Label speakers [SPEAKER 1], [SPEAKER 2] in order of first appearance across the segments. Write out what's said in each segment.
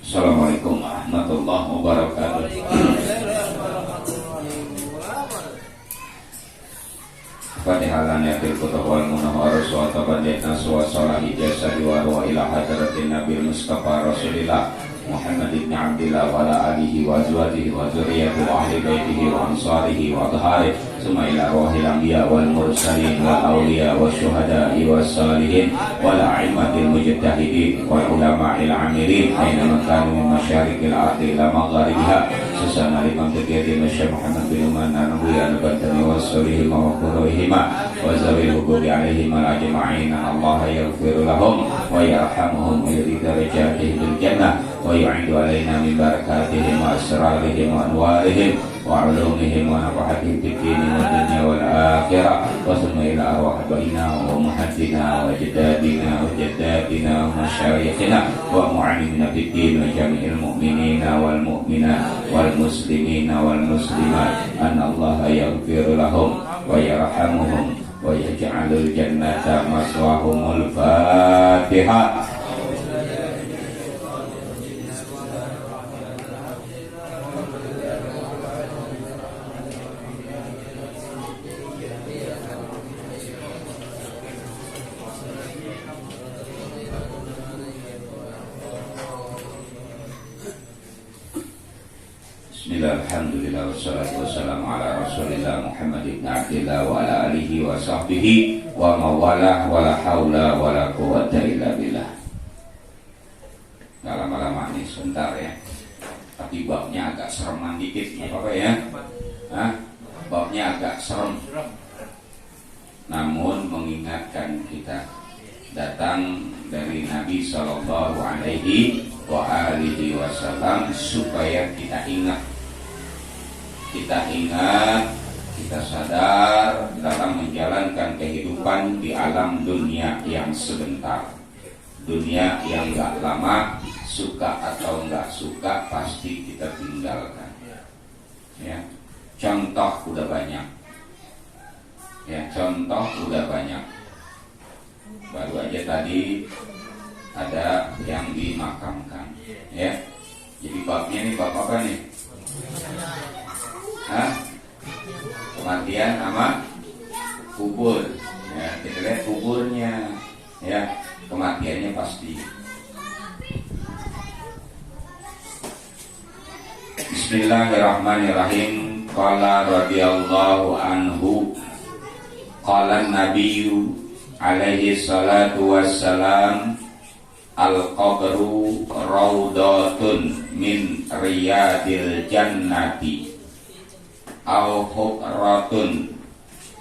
[SPEAKER 1] Assalamualaikum warahmatullahi wabarakatuh. Fatihalan yatil kutub wal munawwar wa tabadina wa salahi jasadi wa ruwa ila hadratin nabil mustafa rasulillah Muhammad ibn Abdillah wa ala alihi wa azwajihi wa zurriyyatihi wa ahli baitihi wa ansarihi wa adharihi summa ila ruhil anbiya wal mursalin wal awliya wa syuhada'i wa salihin wa la'immatil mujtahidin wal ulama'il amilin aina makanu min masyarikil ardi ila magharibiha susana liman taqiyati Masya Muhammad bin Uman Nabi al-Batani wa salihim wa quruhima wa zawil hukumi alaihim al-ajma'in Allah yaghfiru lahum wa yarhamuhum wa yudhi darajatihim bil jannah wa yu'idu alaina min barakatihim wa asrarihim wa anwarihim wa ulumihim wa nafahatihim fid dini wa dunya wal akhirah wa summa ila arwah baina wa muhaddina wa jadadina wa jaddatina wa masyayikhina wa mu'allimina fid din wa jami'il mu'minina wal mu'minat wal muslimina wal muslimat anna Allah yaghfiru lahum wa yarhamuhum wa yaj'alul jannata maswahumul Fatihah. Alhamdulillah wassalatu wassalamu ala rasulillah Muhammad ibn Abdillah wa ala alihi wa sahbihi wa mawalah wa la hawla wa la quwwata illa billah. Gak lama-lama nih, sebentar ya. Tapi babnya agak sereman dikit, apa ya? Babnya agak serem. Namun mengingatkan kita, datang dari Nabi Sallallahu Alaihi Wasallam supaya kita ingat, kita sadar dalam menjalankan kehidupan di alam dunia yang sebentar, dunia yang gak lama, suka atau gak suka pasti kita tinggalkan. Ya, contoh udah banyak. Baru aja tadi ada yang dimakamkan. Ya, jadi babnya ini bab apa nih? Kematian sama kubur. Ya, kita lihat kuburnya. Ya, kematiannya pasti. Bismillahirrahmanirrahim. Qala radhiyallahu anhu. Qala Nabiyyu alaihi salatu wassalam, al-qabru raudatun min riyadil jannati au hukratun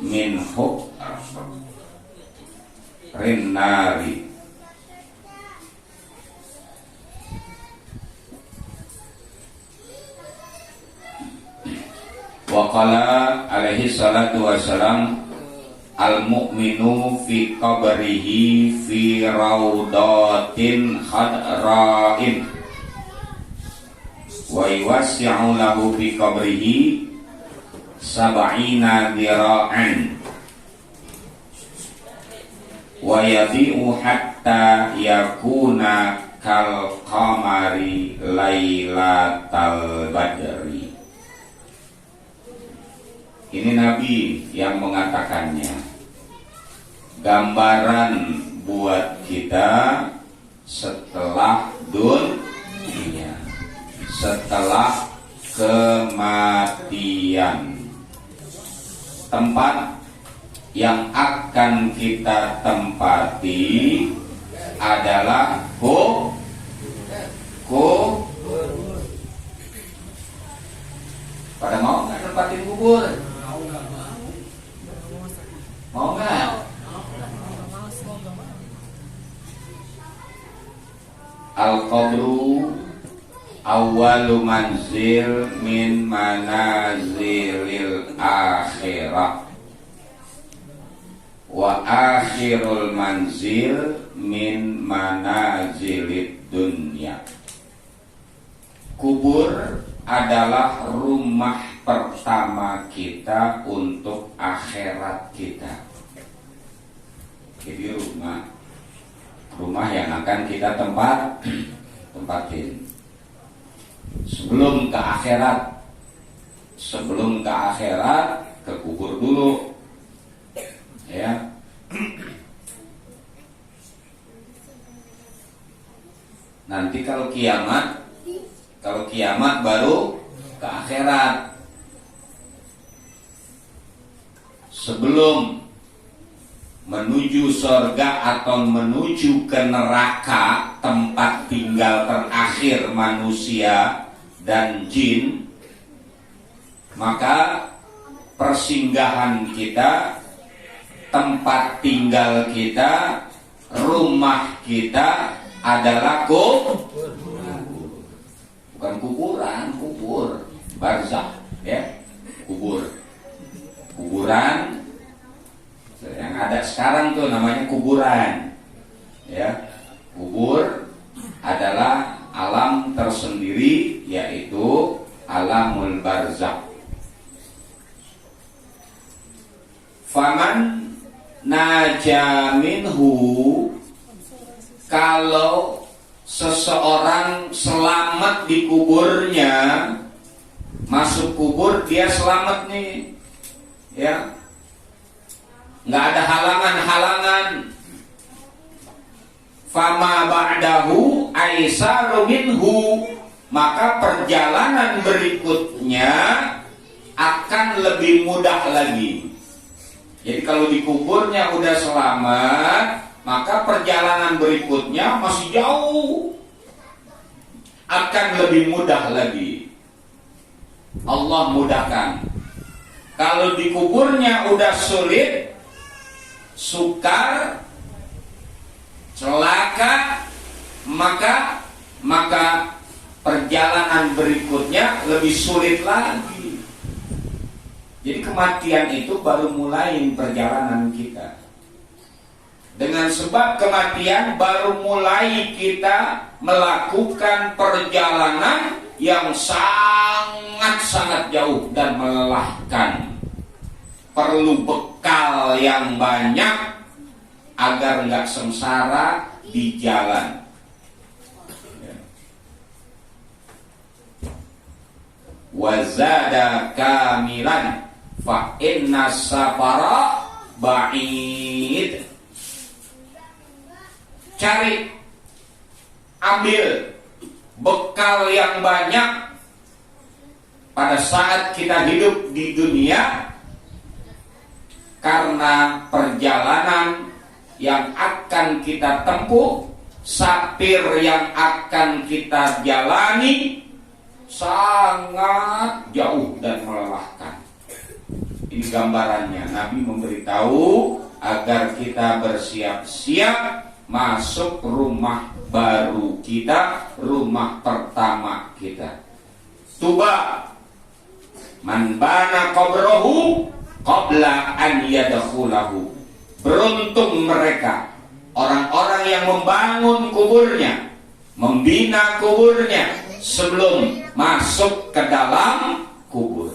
[SPEAKER 1] min hukrin nari. Wa qala alaihi salatu wassalam, al-mu'minu fi qabrihi fi raudatin khadra'in wa yuwassi'u lahu fi qabrihi sab'ina dira'an wa yadhi'u hatta yakuna kal qamari lailatal badri. Ini Nabi yang mengatakannya, gambaran buat kita setelah dunia, setelah kematian. Tempat yang akan kita tempati adalah pada mau nggak tempatin kubur? Mau nggak? Al-qabru awwalu manzil min manazilil akhirah wa akhirul manzil min manazilid dunya. Kubur adalah rumah pertama kita untuk akhirat kita. Jadi rumah yang akan kita tempatin. Sebelum ke akhirat, ke kubur dulu, ya. Nanti kalau kiamat baru ke akhirat. Sebelum menuju surga atau menuju ke neraka, tempat tinggal terakhir manusia dan jin, maka persinggahan kita, tempat tinggal kita, rumah kita adalah kubur. Bukan kuburan, kubur, barzakh, ya, kuburan yang ada sekarang tuh namanya kuburan, ya. Kubur adalah alam tersendiri, yaitu alamul barzakh. Faman naja minhu, kalau seseorang selamat di kuburnya, masuk kubur dia selamat nih, ya, nggak ada halangan-halangan. Fama ba'dahu aisaru minhu, maka perjalanan berikutnya akan lebih mudah lagi. Jadi kalau di kuburnya udah selamat, maka perjalanan berikutnya masih jauh, akan lebih mudah lagi. Allah mudahkan. Kalau di kuburnya udah sulit, sukar, celaka, maka perjalanan berikutnya lebih sulit lagi. Jadi kematian itu baru mulai perjalanan kita. Dengan sebab kematian baru mulai kita melakukan perjalanan yang sangat-sangat jauh dan melelahkan. Perlu bekal yang banyak agar nggak sengsara di jalan. Wazada kamilan fa inna safara ba'id. Cari, ambil bekal yang banyak pada saat kita hidup di dunia, karena perjalanan yang akan kita tempuh, sapir yang akan kita jalani sangat jauh dan melelahkan. Ini gambarannya. Nabi memberitahu agar kita bersiap-siap masuk rumah baru kita, rumah pertama kita. Tuba man bana qabrahu qabla an yadkhulahu. Beruntung mereka, orang-orang yang membangun kuburnya, membina kuburnya sebelum masuk ke dalam kubur,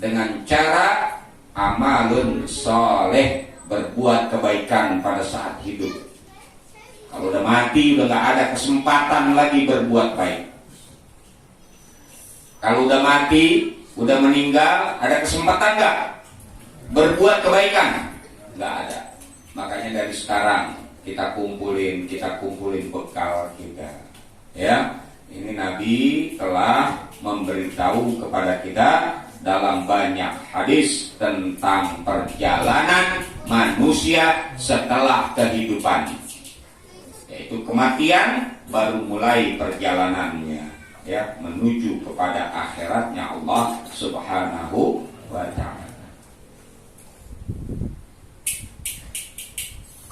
[SPEAKER 1] dengan cara amalun soleh, berbuat kebaikan pada saat hidup. Kalau udah mati, udah gak ada kesempatan lagi berbuat baik. Kalau udah mati, udah meninggal, ada kesempatan gak berbuat kebaikan? Gak ada. Makanya dari sekarang kita kumpulin bekal kita, ya. Ini Nabi telah memberitahu kepada kita dalam banyak hadis tentang perjalanan manusia setelah kehidupan, yaitu kematian baru mulai perjalanannya, ya, menuju kepada akhiratnya Allah Subhanahu wa ta'ala.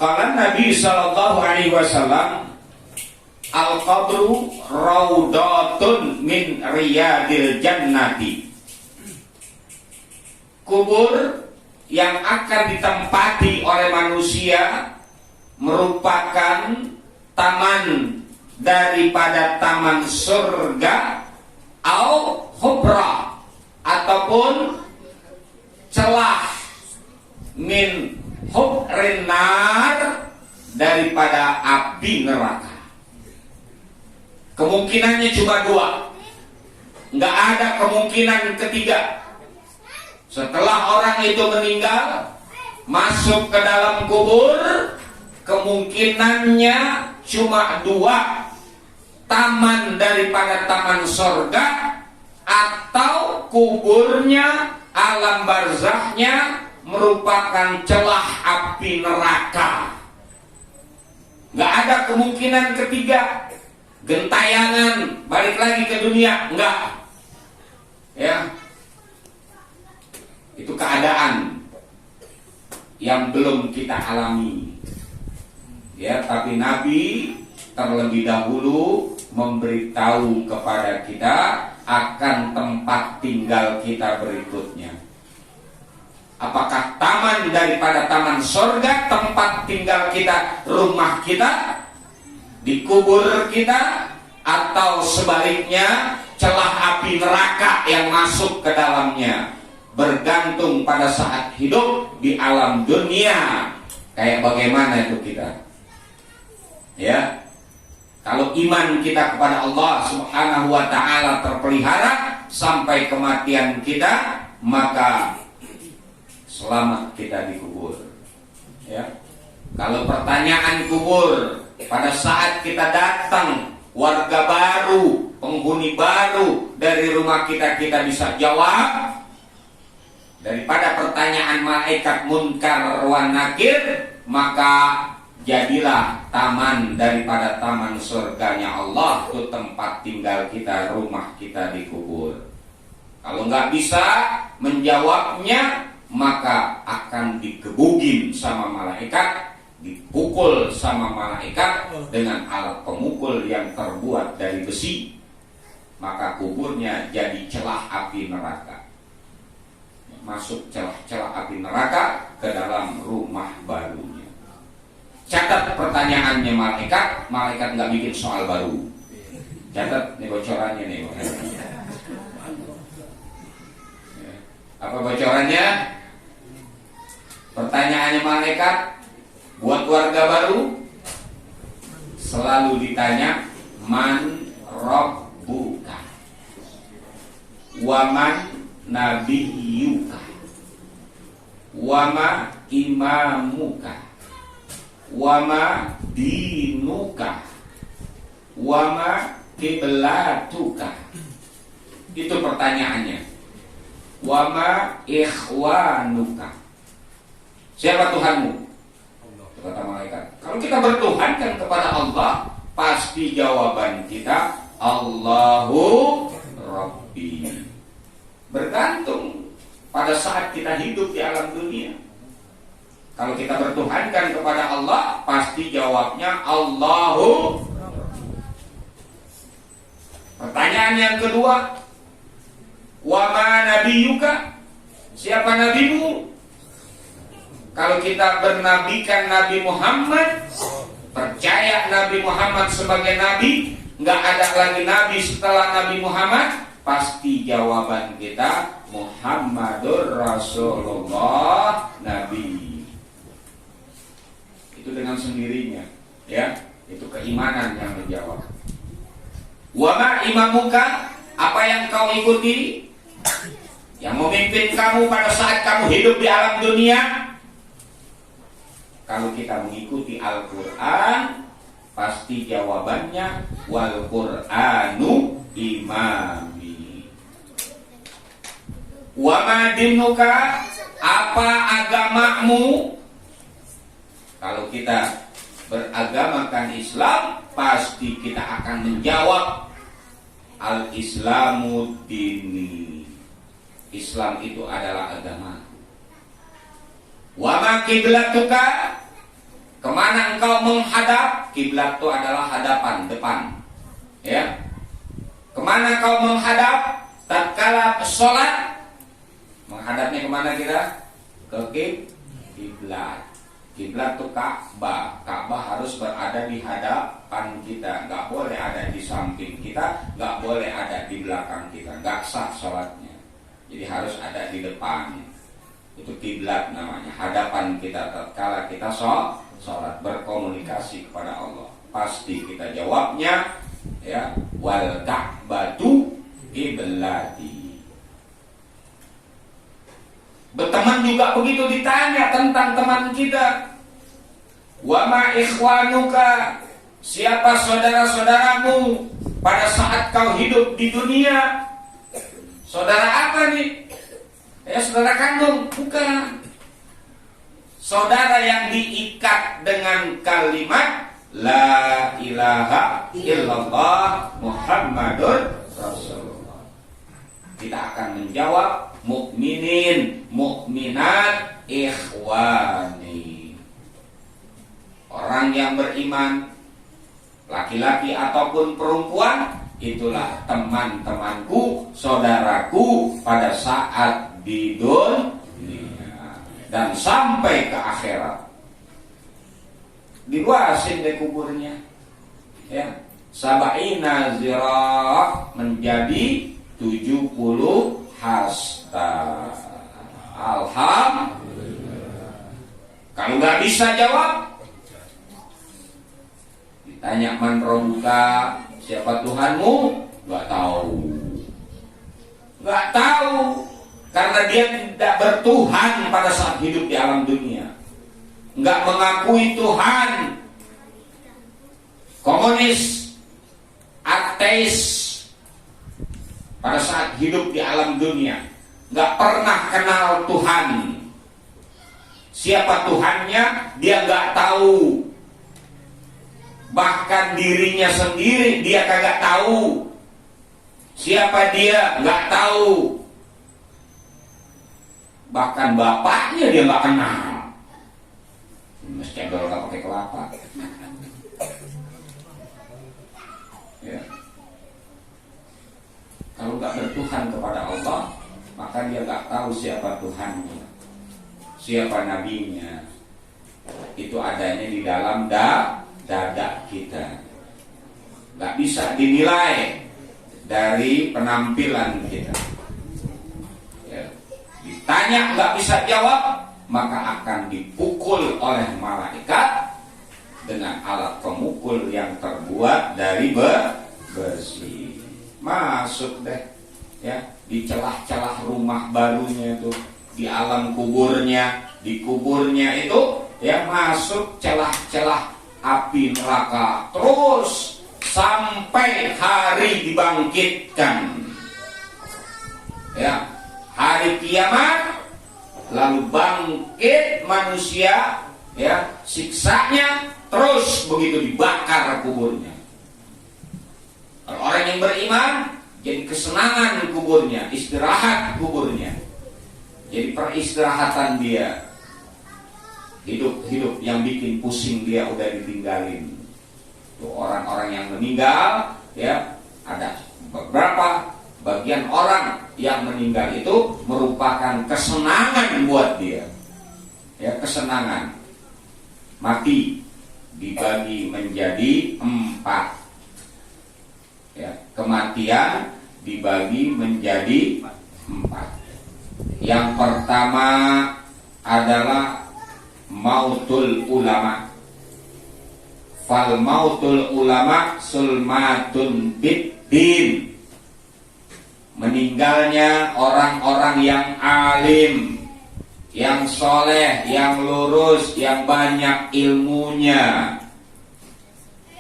[SPEAKER 1] Qala Nabi sallallahu alaihi wasallam, al-qabru raudatun min riyadil jannati. Kubur yang akan ditempati oleh manusia merupakan taman daripada taman surga, au hubra, ataupun celah min hubrin nar, daripada api neraka. Kemungkinannya cuma dua. nggak ada kemungkinan ketiga. Setelah orang itu meninggal, masuk ke dalam kubur, kemungkinannya cuma dua: taman daripada taman sorga, atau kuburnya, alam barzahnya merupakan celah api neraka. Nggak ada kemungkinan ketiga. Gentayangan balik lagi ke dunia, enggak. Ya, itu keadaan yang belum kita alami. Ya, tapi Nabi terlebih dahulu memberitahu kepada kita akan tempat tinggal kita berikutnya. Apakah taman daripada taman sorga, tempat tinggal kita, rumah kita, di kubur kita, atau sebaliknya celah api neraka yang masuk ke dalamnya? Bergantung pada saat hidup di alam dunia kayak bagaimana itu kita. Ya, kalau iman kita kepada Allah Subhanahu wa ta'ala terpelihara sampai kematian kita, maka selamat kita di kubur. Ya, kalau pertanyaan kubur pada saat kita datang, warga baru, penghuni baru dari rumah kita, kita bisa jawab. Daripada pertanyaan malaikat munkar wa nakir, maka jadilah taman daripada taman surganya Allah, itu tempat tinggal kita, rumah kita di kubur. Kalau nggak bisa menjawabnya, maka akan digebugin sama malaikat, dipukul sama malaikat dengan alat pemukul yang terbuat dari besi. Maka kuburnya jadi celah api neraka. Masuk celah-celah api neraka ke dalam rumah barunya. Catat pertanyaannya malaikat, malaikat nggak bikin soal baru. Catat nih bocorannya nih. Apa bocorannya? Pertanyaannya malaikat buat warga baru selalu ditanya, man rabbuka wa man nabiyyuka wa ma imamuka wa ma dinuka wa ma kiblatuka. Itu pertanyaannya. Wa ma ikhwanuka. Siapa Tuhanmu? Kata malaikat. Kalau kita bertuhankan kepada Allah, pasti jawaban kita Allahu Rabbi. Bergantung pada saat kita hidup di alam dunia. Kalau kita bertuhankan kepada Allah, pasti jawabnya Allahu. Pertanyaan yang kedua, wa ma nabiyyuka? Siapa nabimu? Kalau kita bernabikan Nabi Muhammad, percaya Nabi Muhammad sebagai Nabi, nggak ada lagi Nabi setelah Nabi Muhammad, pasti jawaban kita Muhammadur Rasulullah Nabi. Itu dengan sendirinya, ya, itu keimanan yang menjawab. Wa ma imamuka? Apa yang kau ikuti? Yang memimpin kamu pada saat kamu hidup di alam dunia? Kalau kita mengikuti Al-Quran, pasti jawabannya wal Qur'anu imami. Wa ma dinuka? Apa agamamu? Kalau kita beragamakan Islam, pasti kita akan menjawab al-Islamu dini. Islam itu adalah agama. Wa ma kiblatuka? Kemana engkau menghadap? Kiblat itu adalah hadapan, depan. Ya. Kemana kau menghadap? Tatkala sholat, menghadapnya kemana kita? Ke kiblat. Kiblat itu Ka'bah. Ka'bah harus berada di hadapan kita, nggak boleh ada di samping kita, nggak boleh ada di belakang kita, nggak sah sholatnya. Jadi harus ada di depan. Itu kiblat namanya, hadapan kita tatkala kita sholat, berkomunikasi kepada Allah. Pasti kita jawabnya, ya, wal Ka'batu kiblati. Berteman juga begitu, ditanya tentang teman kita. Wa ma ikhwanuka, siapa saudara-saudaramu pada saat kau hidup di dunia? Saudara apa nih? Ya saudara kandung? Bukan. Saudara yang diikat dengan kalimat La ilaha illallah Muhammadur Rasulullah. Kita akan menjawab mukminin, mukminat, ikhwani. Orang yang beriman, laki-laki ataupun perempuan, itulah teman-temanku, saudaraku pada saat di dunia dan sampai ke akhirat. Diluasin deh kuburnya, ya, sabaina zirah menjadi 70 hasta. Alhamdulillah. Kalau nggak bisa jawab, ditanya man rabbuka, siapa Tuhanmu? Nggak tahu. Nggak tahu karena dia tidak bertuhan pada saat hidup di alam dunia. Nggak mengakui Tuhan, komunis, ateis pada saat hidup di alam dunia, nggak pernah kenal Tuhan. Siapa Tuhannya dia nggak tahu, bahkan dirinya sendiri dia kagak tahu. Siapa dia nggak tahu, bahkan bapaknya dia nggak kenal. Mas cendol nggak pakai kelapa. Ya. Kalau nggak bertuhan kepada Allah, maka dia nggak tahu siapa Tuhannya, siapa nabinya. Itu adanya di dalam dada kita. Nggak bisa dinilai dari penampilan kita. Ya. Ditanya nggak bisa jawab, maka akan dipukul oleh malaikat dengan alat pemukul yang terbuat dari besi. Masuk deh, ya, di celah-celah rumah barunya itu, di alam kuburnya, di kuburnya itu, ya, masuk celah-celah api neraka terus sampai hari dibangkitkan. Ya, hari kiamat. Lalu bangkit manusia, ya, siksanya terus begitu dibakar kuburnya. Kalau orang yang beriman, jadi kesenangan kuburnya, istirahat kuburnya, jadi peristirahatan dia. Hidup yang bikin pusing dia udah ditinggalin. Tuh orang-orang yang meninggal, ya, ada beberapa bagian orang yang meninggal itu merupakan kesenangan buat dia. Ya, kesenangan. Mati dibagi menjadi 4. Ya, kematian dibagi menjadi 4. Yang pertama adalah mautul ulama. Fal mautul ulama sulmatun biddin. Meninggalnya orang-orang yang alim, yang soleh, yang lurus, yang banyak ilmunya.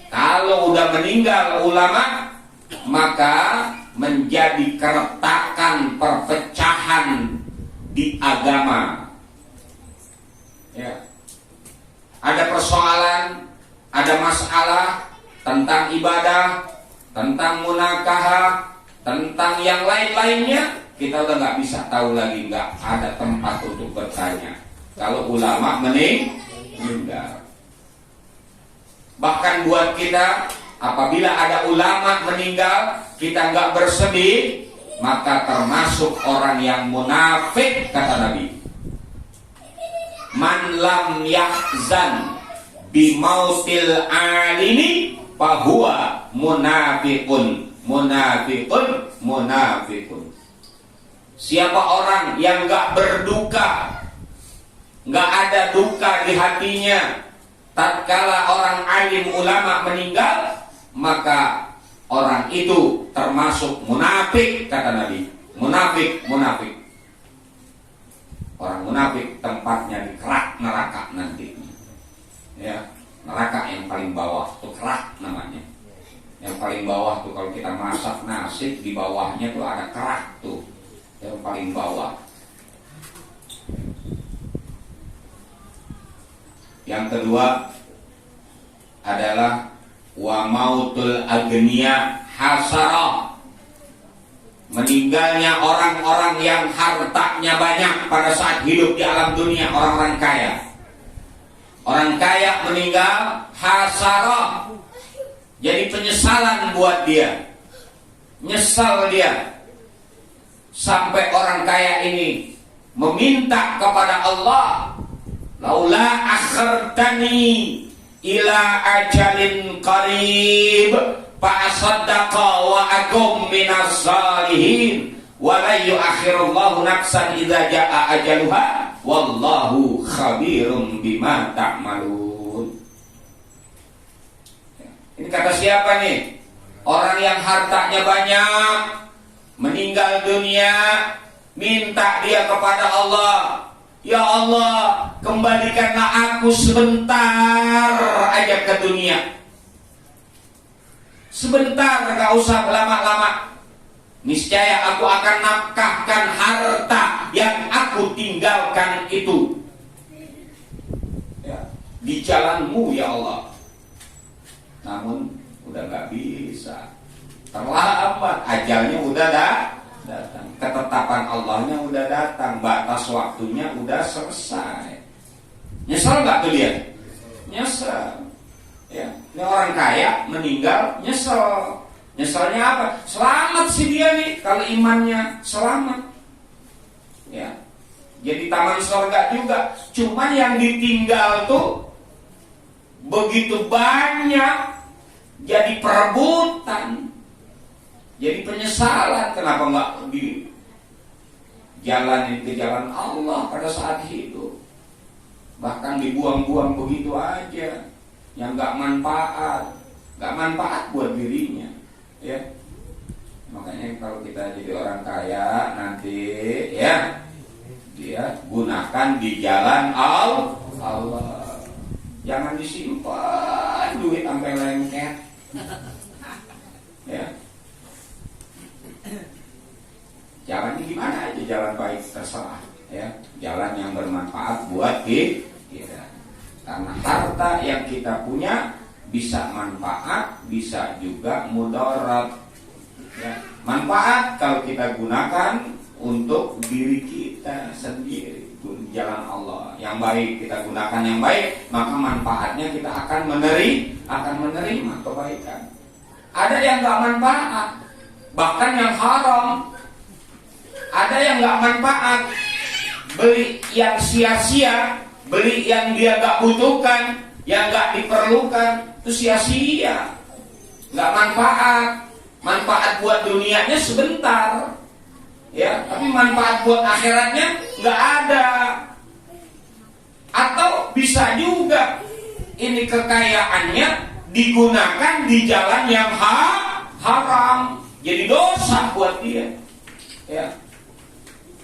[SPEAKER 1] Kalau udah meninggal ulama, maka menjadi keretakan, perpecahan di agama. Ya. Ada persoalan, ada masalah tentang ibadah, tentang munakahah, tentang yang lain-lainnya, kita udah nggak bisa tahu lagi, nggak ada tempat untuk bertanya. Kalau ulama meninggal, bahkan buat kita, apabila ada ulama meninggal, kita nggak bersedih, maka termasuk orang yang munafik, kata Nabi. Man lam yahzan bimautil alimi fahuwa munafiqun. Munafikun. Siapa orang yang gak berduka, gak ada duka di hatinya tatkala orang alim ulama meninggal, maka orang itu termasuk munafik, kata Nabi. Munafik. Orang munafik tempatnya di kerak neraka nanti. Ya, neraka yang paling bawah itu kerak namanya. Yang paling bawah tuh kalau kita masak nasi, di bawahnya tuh ada kerak tuh. Yang paling bawah. Yang kedua adalah wa mautul agniya hasarah. Meninggalnya orang-orang yang hartanya banyak pada saat hidup di alam dunia, orang-orang kaya. Orang kaya meninggal hasarah. Jadi penyesalan buat dia. Nyesal dia. Sampai orang kaya ini meminta kepada Allah, laula akhartani ila ajalin qarib fa asaddaqa wa akum minas salihin wa la yu'akhirullahu nafsan idza jaa ajaluha wallahu khabirum bima ta'malun. Ini kata siapa nih? Orang yang hartanya banyak, meninggal dunia, minta dia kepada Allah, ya Allah, kembalikanlah aku sebentar aja ke dunia. Sebentar, gak usah lama-lama. Niscaya aku akan nafkahkan harta yang aku tinggalkan itu, ya, di jalanmu ya Allah. Namun udah gak bisa, terlambat, ajalnya udah datang, ketetapan Allahnya udah datang, batas waktunya udah selesai. Nyesel gak tuh dia? Nyesel. Ya, ini orang kaya meninggal nyesel. Nyeselnya apa? Selamat sih dia nih, kalau imannya selamat. Ya, jadi taman surga juga. Cuman yang ditinggal tuh begitu banyak, jadi perebutan, jadi penyesalan. Kenapa nggak dijalanin ke jalan Allah pada saat hidup? Bahkan dibuang-buang begitu aja, yang nggak manfaat buat dirinya, ya. Makanya kalau kita jadi orang kaya nanti, ya, dia gunakan di jalan Allah. Jangan disimpan duit sampai lengket, ya. Jalannya gimana aja, jalan baik terserah, ya. Jalan yang bermanfaat buat kita. Karena harta yang kita punya bisa manfaat, bisa juga mudarat. Ya. Manfaat kalau kita gunakan untuk diri kita sendiri, jalan Allah yang baik, kita gunakan yang baik, maka manfaatnya kita akan menerima kebaikan. Ada yang nggak manfaat, bahkan yang haram. Ada yang nggak manfaat, beli yang sia-sia, beli yang dia nggak butuhkan, yang nggak diperlukan, itu sia-sia, nggak manfaat. Manfaat buat dunianya sebentar, ya, tapi manfaat buat akhiratnya nggak ada. Atau bisa juga ini kekayaannya digunakan di jalan yang haram, jadi dosa buat dia, ya.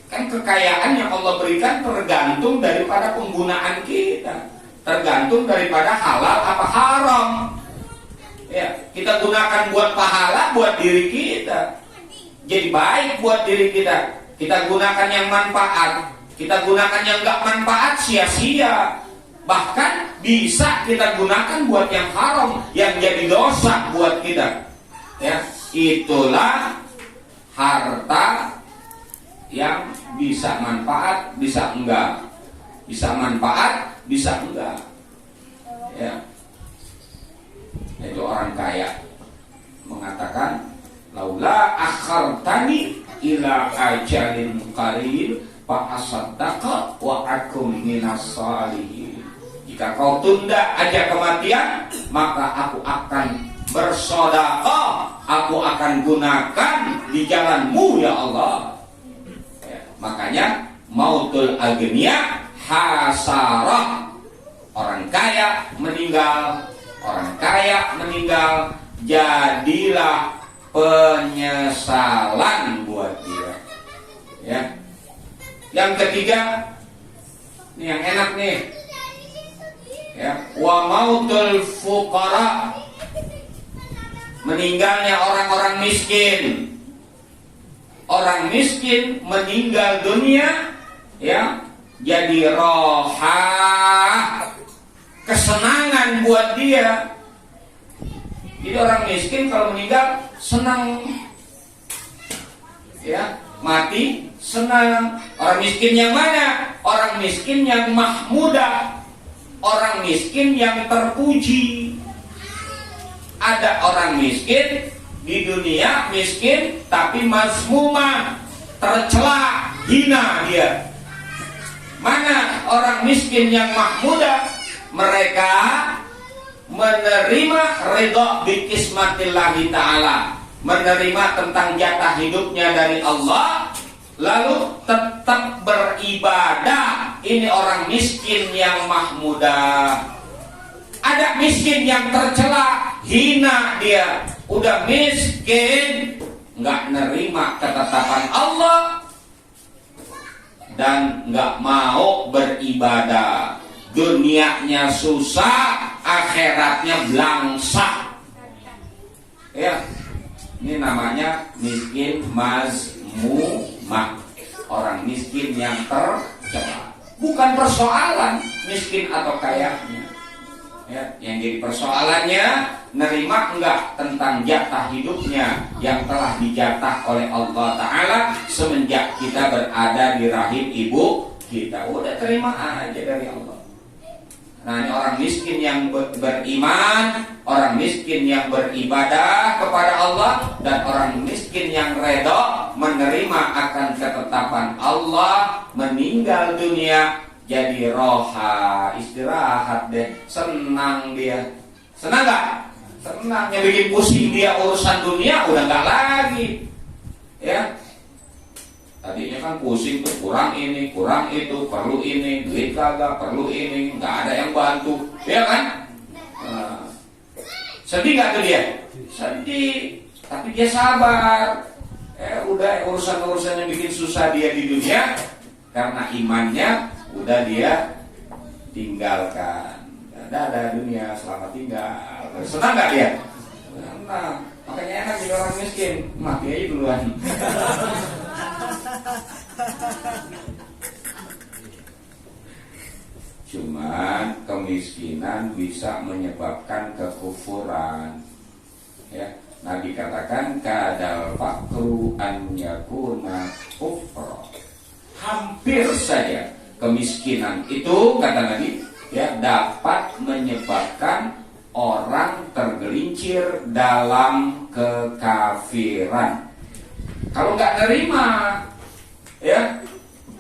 [SPEAKER 1] Kan kekayaan yang Allah berikan tergantung daripada penggunaan kita, tergantung daripada halal apa haram. Ya, kita gunakan buat pahala buat diri kita, jadi baik buat diri kita. Kita gunakan yang manfaat, kita gunakan yang nggak manfaat sia-sia. Bahkan bisa kita gunakan buat yang haram, yang jadi dosa buat kita. Ya, itulah harta yang bisa manfaat, bisa enggak, bisa manfaat, bisa enggak, ya. Itu orang kaya mengatakan, laula akhartani ila ajalin qarib fa asaddaqa wa akum minas salihin. Jika kau tunda aja kematian, maka aku akan bersedekah, aku akan gunakan di jalanmu ya Allah. Makanya mautul agniya hasarah. Orang kaya meninggal, jadilah penyesalan buat dia. Ya. Yang ketiga, ini yang enak nih. Ya, wa mautul fuqara, meninggalnya orang-orang miskin. Orang miskin meninggal dunia, ya, jadi roha, kesenangan buat dia. Jadi orang miskin kalau meninggal senang, ya, mati senang. Orang miskin yang mana? Orang miskin yang mahmudah, orang miskin yang terpuji. Ada orang miskin di dunia miskin tapi mazmumah, tercela, hina dia. Mana orang miskin yang mahmudah? Mereka menerima ridha bi kismatillahi ta'ala, menerima tentang jatah hidupnya dari Allah, lalu tetap beribadah. Ini orang miskin yang mahmudah. Ada miskin yang tercela, hina dia, udah miskin, nggak nerima ketetapan Allah dan nggak mau beribadah. Dunianya susah, akhiratnya belangsak. Ya, ini namanya miskin mazmumah, orang miskin yang tercela. Bukan persoalan miskin atau kayanya. Ya, yang jadi persoalannya nerima enggak tentang jatah hidupnya yang telah dijatah oleh Allah Ta'ala semenjak kita berada di rahim ibu kita. Udah terima aja dari Allah. Nah, ini orang miskin yang beriman, orang miskin yang beribadah kepada Allah, dan orang miskin yang redha menerima akan ketetapan Allah, meninggal dunia jadi roha, istirahat deh, senang dia. Senang gak? Senang. Yang bikin pusing dia urusan dunia udah gak lagi. Ya, tadinya kan pusing tuh, kurang ini, kurang itu, perlu ini, duit kagak, perlu ini, gak ada yang bantu, ya kan? Sedih gak tuh dia? Sedih, tapi dia sabar. Udah urusan-urusan yang bikin susah dia di dunia, karena imannya udah dia tinggalkan. Ada dunia, selamat tinggal. Senang gak dia? Senang. Makanya enak jadi orang miskin, mati aja duluan. Cuman kemiskinan bisa menyebabkan kekufuran. Ya, Nabi katakan kadal fakru an yakuna kufra. Hampir saja kemiskinan itu, kata Nabi, ya, dapat menyebabkan orang tergelincir dalam kekafiran. Kalau nggak nerima, ya,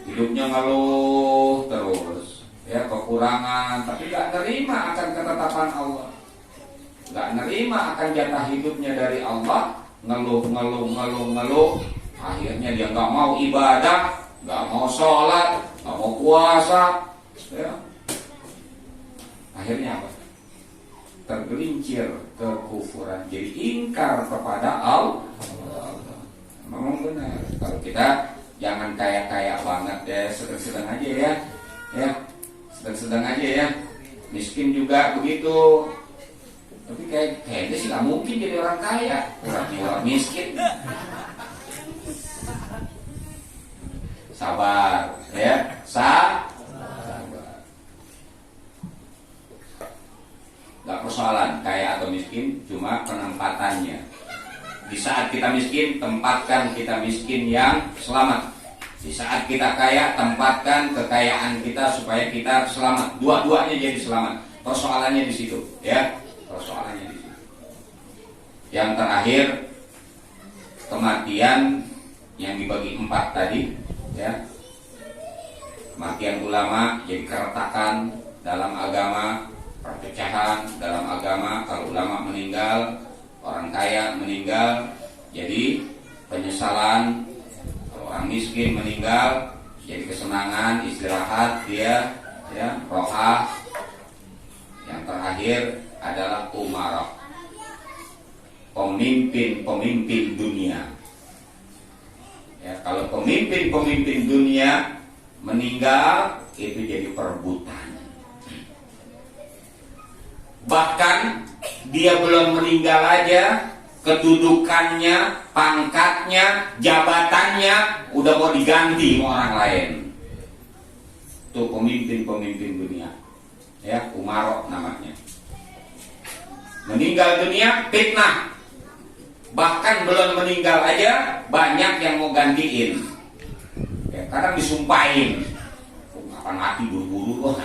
[SPEAKER 1] hidupnya ngeluh terus, ya, kekurangan, tapi nggak nerima akan ketetapan Allah, nggak nerima akan jatah hidupnya dari Allah, ngeluh, akhirnya dia nggak mau ibadah, nggak mau sholat, nggak mau puasa, ya. Akhirnya apa? Tergelincir kekufuran, jadi ingkar kepada Allah. Memang benar. Kalau kita jangan kaya banget ya, sedang-sedang aja ya, ya, sedang-sedang aja ya. Miskin juga begitu. Tapi kayaknya sih nggak mungkin jadi orang kaya, orang miskin. Sabar, ya, sabar. Gak persoalan kaya atau miskin, cuma penempatannya. Di saat kita miskin, tempatkan kita miskin yang selamat. Di saat kita kaya, tempatkan kekayaan kita supaya kita selamat. Dua-duanya jadi selamat. Persoalannya di situ, ya. Persoalannya di situ. Yang terakhir, kematian yang dibagi 4 tadi, ya. Kematian ulama jadi keretakan dalam agama, perpecahan dalam agama. Kalau ulama meninggal, orang kaya meninggal, jadi penyesalan. Kalau orang miskin meninggal, jadi kesenangan, istirahat dia, ya, roha. Yang terakhir adalah umarah. pemimpin-pemimpin dunia. Ya, kalau pemimpin-pemimpin dunia meninggal, itu jadi perebutan. Bahkan dia belum meninggal aja, kedudukannya, pangkatnya, jabatannya udah mau diganti sama orang lain. Itu pemimpin-pemimpin dunia. Ya, Umarok namanya. Meninggal dunia, fitnah. Bahkan belum meninggal aja banyak yang mau gantiin. Ya, kadang disumpahin. Kapan mati buru-buru loh.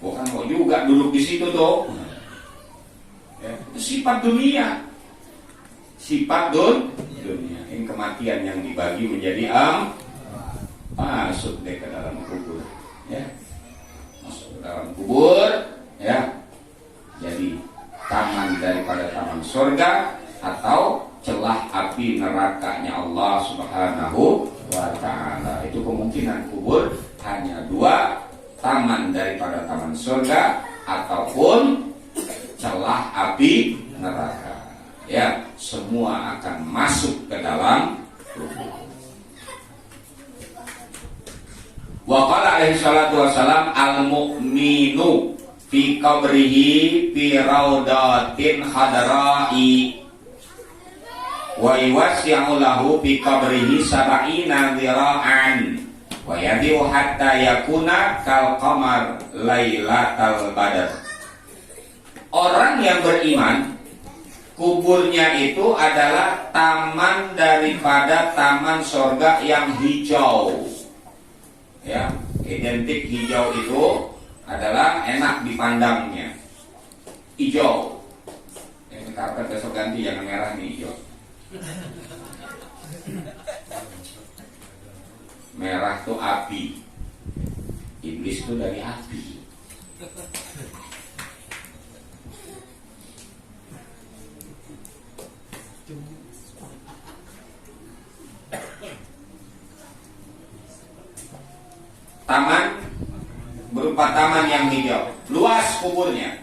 [SPEAKER 1] Gua kan mau juga duduk di situ tuh. Ya, itu sifat dunia. Sifat dunia. Ini kematian yang dibagi menjadi masuk deh ke dalam kubur. Ya. Masuk ke dalam kubur, ya. Jadi taman daripada taman surga atau celah api nerakanya Allah Subhanahu wa ta'ala. Itu kemungkinan kubur hanya dua, taman daripada taman surga ataupun celah api neraka. Ya, semua akan masuk ke dalam kubur. Wa qala alaihi salatu wassalam al-mu'minu fi qabrihi fi raudatin hadra'i wa yuwasi'u lahu fi qabrihi sab'ina dhira'an wa yadhi'u hatta yakuna kal qamar lailatal badr. Orang yang beriman, kuburnya itu adalah taman daripada taman surga yang hijau. Ya, identik hijau itu adalah enak dipandangnya. Hijau. Yang karpet besok ganti jangan merah nih, hijau. Merah tuh api. Iblis tuh dari api. Taman berupa taman yang hijau, luas kuburnya.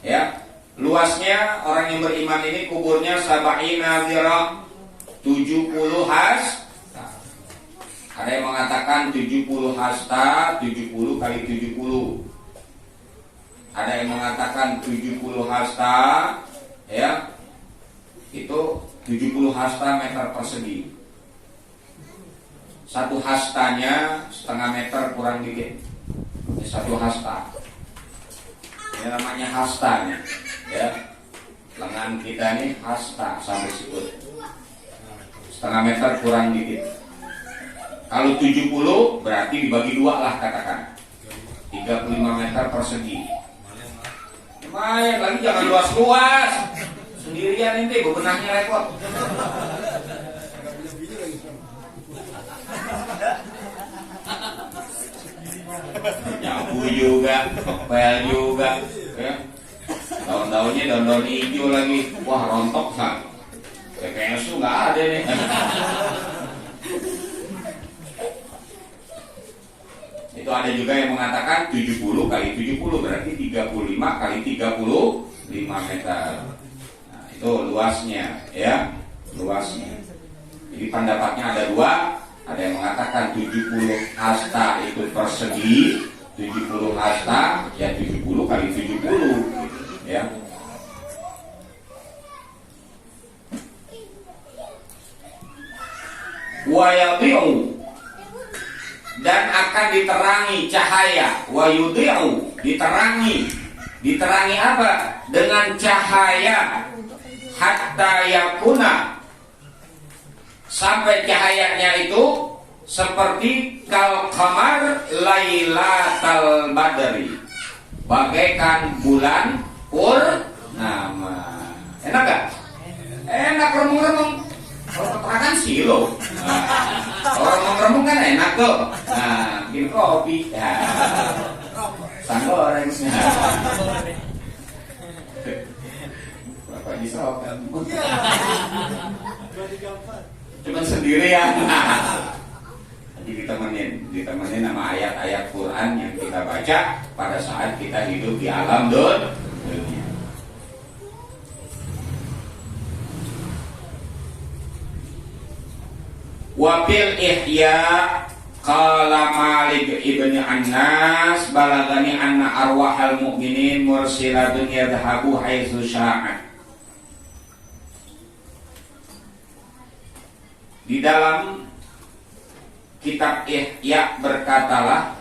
[SPEAKER 1] Ya, luasnya orang yang beriman ini kuburnya sab'ina dhira', 70 hasta. Ada yang mengatakan 70 hasta, 70 kali 70. Ada yang mengatakan 70 hasta, ya, itu 70 hasta meter persegi. Satu hastanya setengah meter kurang dikit. Ini satu hasta. Ini namanya hastanya. Ya, lengan kita ini hasta sampai sikut. Setengah meter kurang dikit. Kalau 70 berarti dibagi dua lah katakan. 35 meter persegi. Lumayan, lagi jangan luas-luas. Sendirian ini bebenahnya repot. Nyapu juga, ngepel juga, ya. Daun-daunnya daun-daun hijau lagi. Wah, rontok kan. PPS tuh nggak ada nih. Itu ada juga yang mengatakan 70 kali 70 berarti 35 kali 35 meter. Nah, itu luasnya, ya, luasnya. Jadi pendapatnya ada dua. Ada yang mengatakan 70 hasta itu persegi, 70 hasta ya 70 kali 70, ya. Wa yadhi'u, dan akan diterangi cahaya. Wa yudhi'u, diterangi apa? Dengan cahaya hatta yakuna, sampai cahayanya itu seperti kal qamar lailatal badri, bagaikan bulan purnama. Enak gak? Enak, remung-remung. Kalau keterangan sih loh. Kalau remung-remung kan enak tuh. Nah, bikin kopi. Sang goreng. Bapak disokan. Cuman sendirian. Jadi ditemenin sama ayat-ayat Quran yang kita baca pada saat kita hidup di alam dunia. Wafil ihya qala Malik ibn Anas balagani anna arwahal mu'minin mursilatun yadhabu haitsu sya'at. Di dalam kitab Ihya berkatalah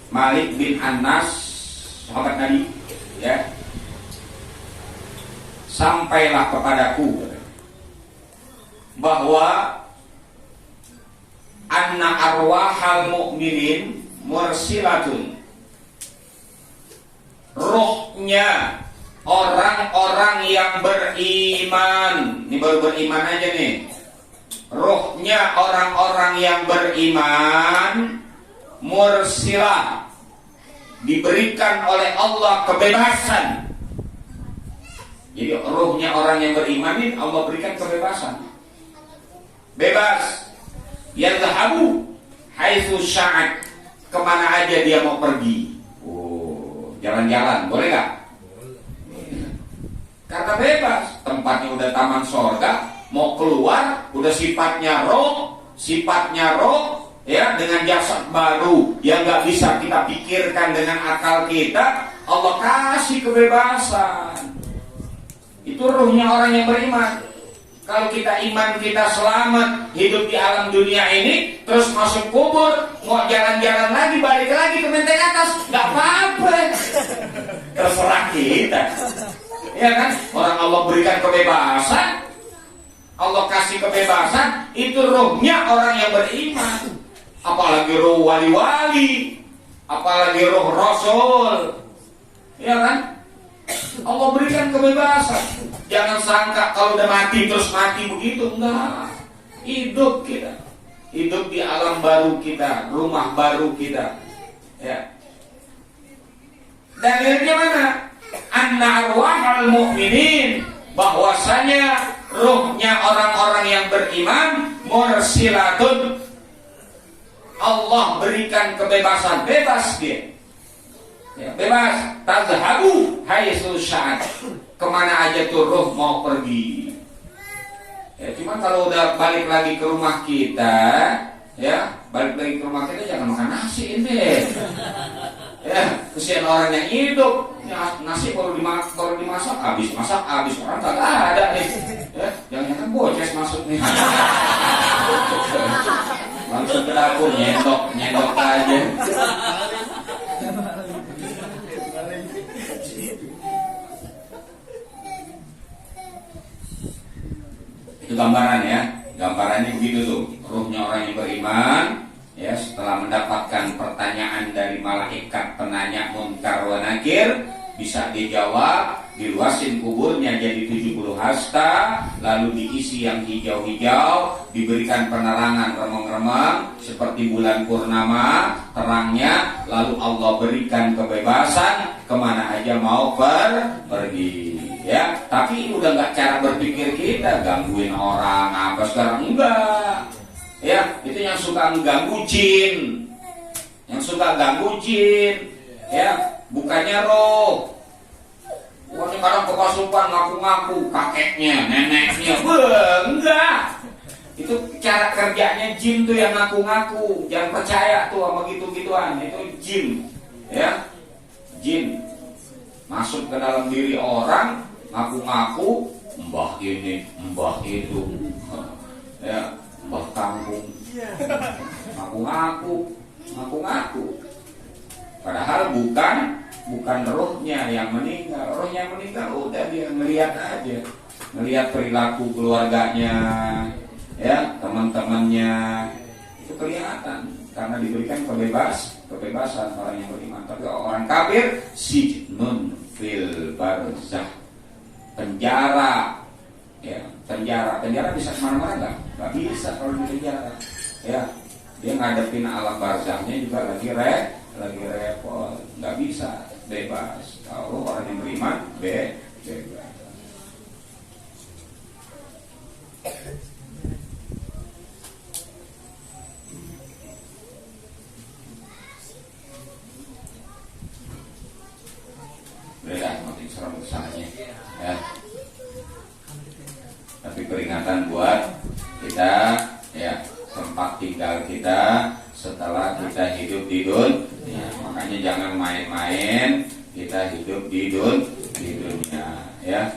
[SPEAKER 1] Malik bin Anas, sahabat Nabi, ya, sampailah kepadaku bahwa anna arwahal mu'minin mursilatun, rohnya orang-orang yang beriman. Ini baru beriman aja nih. Rohnya orang-orang yang beriman mursilah, diberikan oleh Allah kebebasan. Jadi rohnya orang yang beriman ini Allah berikan kebebasan, bebas. Yadhabu haitsu sya'at, kemana aja dia mau pergi. Oh, jalan-jalan boleh gak? Karena bebas, tempatnya udah taman sorga. Mau keluar udah sifatnya roh ya, dengan jasad baru yang gak bisa kita pikirkan dengan akal kita. Allah kasih kebebasan. Itu ruhnya orang yang beriman. Kalau kita iman, kita selamat hidup di alam dunia ini, terus masuk kubur, mau jalan-jalan lagi, balik lagi ke menteng atas, gak apa-apa. Terserah kita, ya kan? Orang Allah berikan kebebasan, Allah kasih kebebasan, itu rohnya orang yang beriman. Apalagi roh wali-wali, apalagi roh rasul, ya kan? Allah berikan kebebasan. Jangan sangka kalau udah mati terus mati begitu, enggak. Hidup kita, hidup di alam baru kita, rumah baru kita, ya. Dalilnya mana? Anna arwahal mu'minin, bahwasanya ruhnya orang-orang yang beriman mursilatun, Allah berikan kebebasan, bebas dia, ya, bebas. Tazhabu haitsu sya'at, kemana aja tuh roh mau pergi. Ya, cuma kalau udah balik lagi ke rumah kita, ya, balik lagi ke rumah kita jangan makan nasi ini. Ya, kesian orang yang hidup, ya, nasi baru dimasak, habis orang kagak ada nih. Ya, jangan-jangan boces masuk nih. Langsung ke dapur nyendok aja. Itu gambaran ya, gambarannya begitu tuh. Ruhnya orang yang beriman, ya, setelah mendapatkan pertanyaan dari malaikat penanya Munkar wa Nakir, bisa dijawab, diluasin kuburnya jadi 70 hasta, lalu diisi yang hijau-hijau, diberikan penerangan remang-remang seperti bulan purnama terangnya, lalu Allah berikan kebebasan kemana aja mau pergi. Ya, tapi udah nggak cara berpikir kita, gangguin orang apa sekarang, enggak. Ya, itu yang suka mengganggu jin, ya, bukannya roh. Ini kadang kepasukan ngaku-ngaku kakeknya, neneknya, enggak. Itu cara kerjanya jin tuh yang ngaku-ngaku, jangan percaya tuh sama gitu-gituan, itu jin, ya, jin masuk ke dalam diri orang, ngaku-ngaku mbah ini, mbah itu, ya, mbah kampung, ngaku-ngaku, padahal bukan rohnya yang meninggal. Rohnya yang meninggal udah dia ngelihat aja, ngelihat perilaku keluarganya, ya, teman-temannya, itu kelihatan karena diberikan kebebasan orang yang beriman. Tapi orang kafir sijnun fil barzakh, penjara, ya, penjara bisa kemana-mana nggak bisa kalau di penjara, ya, dia ngadepin alam barzakhnya juga lagi repot, nggak bisa bebas. Kalau orang yang beriman bebas. Beda makin serem kesannya, ya. Tapi peringatan buat kita ya tempat tinggal kita setelah kita hidup di dunia. Makanya jangan main-main kita hidup di dunia, ya.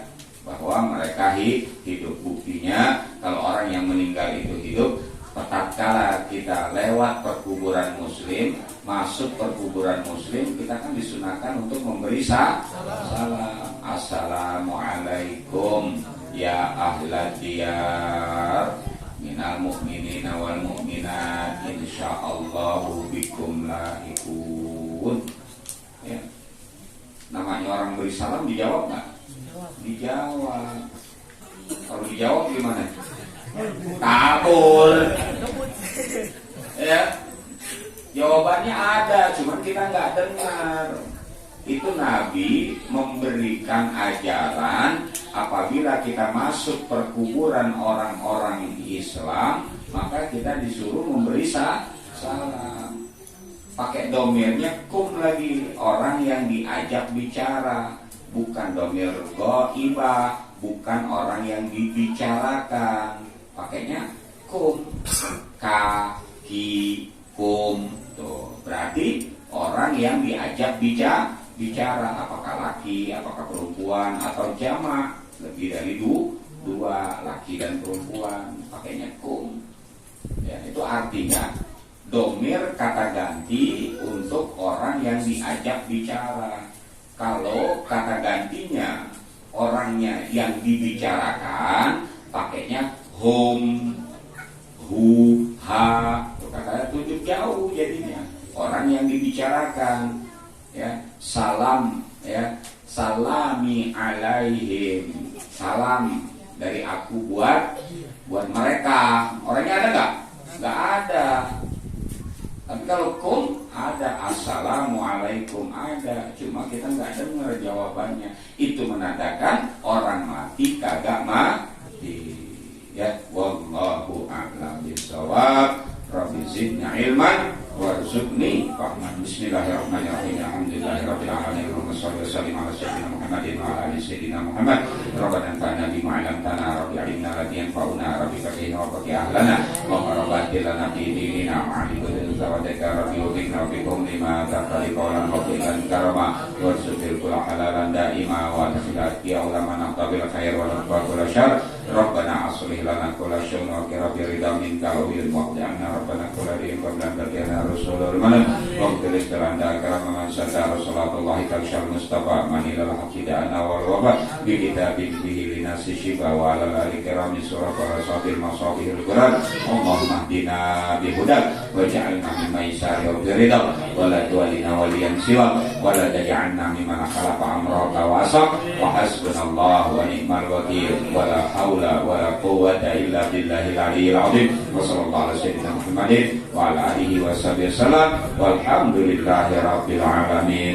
[SPEAKER 1] Bahwa mereka hidup. Buktinya kalau orang yang meninggal itu hidup, tatkala kita lewat perkuburan muslim, masuk perkuburan muslim, kita kan disunahkan untuk memberi salam. Assalamualaikum ya ahlad diyar minal mu'minina wal mu'minat insyaallahu bikum lahikun. Ya. Namanya orang beri salam dijawab nggak? Dijawab. Kalau dijawab gimana? Kabul. Ya. Jawabannya ada, cuma kita nggak dengar. Itu Nabi memberikan ajaran apabila kita masuk perkuburan orang-orang Islam, maka kita disuruh memberi salam. Pakai domirnya kum lagi, orang yang diajak bicara, bukan domir ghaibah, bukan orang yang dibicarakan. Pakainya kum, ki, kum. Tuh, berarti orang yang diajak bicara, apakah laki, apakah perempuan, atau jamak, lebih dari dua laki dan perempuan, pakainya kum. Ya, itu artinya domir kata ganti untuk orang yang diajak bicara. Kalau kata gantinya orangnya yang dibicarakan, pakainya hum, hu, ha. Itu katanya tunjuk jauh jadinya. Orang yang dibicarakan, ya, salam, ya, salami alaihim, salam dari aku buat mereka. Orangnya ada nggak? Nggak ada. Tapi kalau kum ada, assalamualaikum ada, cuma kita nggak dengar jawabannya. Itu menandakan orang mati kagak mati. Ya, wallahu a'lam bishawab. Rabbi zidni ilman warzuqni fahman. Bismillahirrahmanirrahim. Alhamdulillahirabbil alamin. Wassalatu wassalamu ala sayyidina Muhammadin wa ala ali sayyidina Muhammad. Rabbana anfa'na bima 'allamtana, rabbi 'allimna alladhi yanfa'una, rabbi faqihna wa faqih ahlana, wa rabbi lana fi dinina wa 'alimna zawadaka, rabbi ughfirna fi qawli ma taqali qawlan wa qawlan karama warzuqil kula halalan daima wa tasilat ya ulama naqtabil khair wa naqtabul syarr. Rabbana aslih lana kulla syai'in wa qirbi ridha minka wa bil mu'minina rabbana kulla ridha qabla bagyana rasulul manam wa qdilis kalanda karama man sadda rasulullah kalsyal mustafa manilal haqidana wal waba bi kitabin bihi linasi shiba wa ala ali kirami surah wa sabil masabihil quran. Allahumma hdina bihudak waj'alna mimman yasari ridha wa la tu'alina waliyan siwa wa la taj'alna mimman khalaqa amraka wa asaq wa hasbunallahu wa ni'mal wakeel wa la haula wa la quwwata illa billahil aliyyil azim. Wa sallallahu ala sayyidina Muhammadin wa ala alihi wa sahbihi wasallam walhamdulillahi rabbil alamin.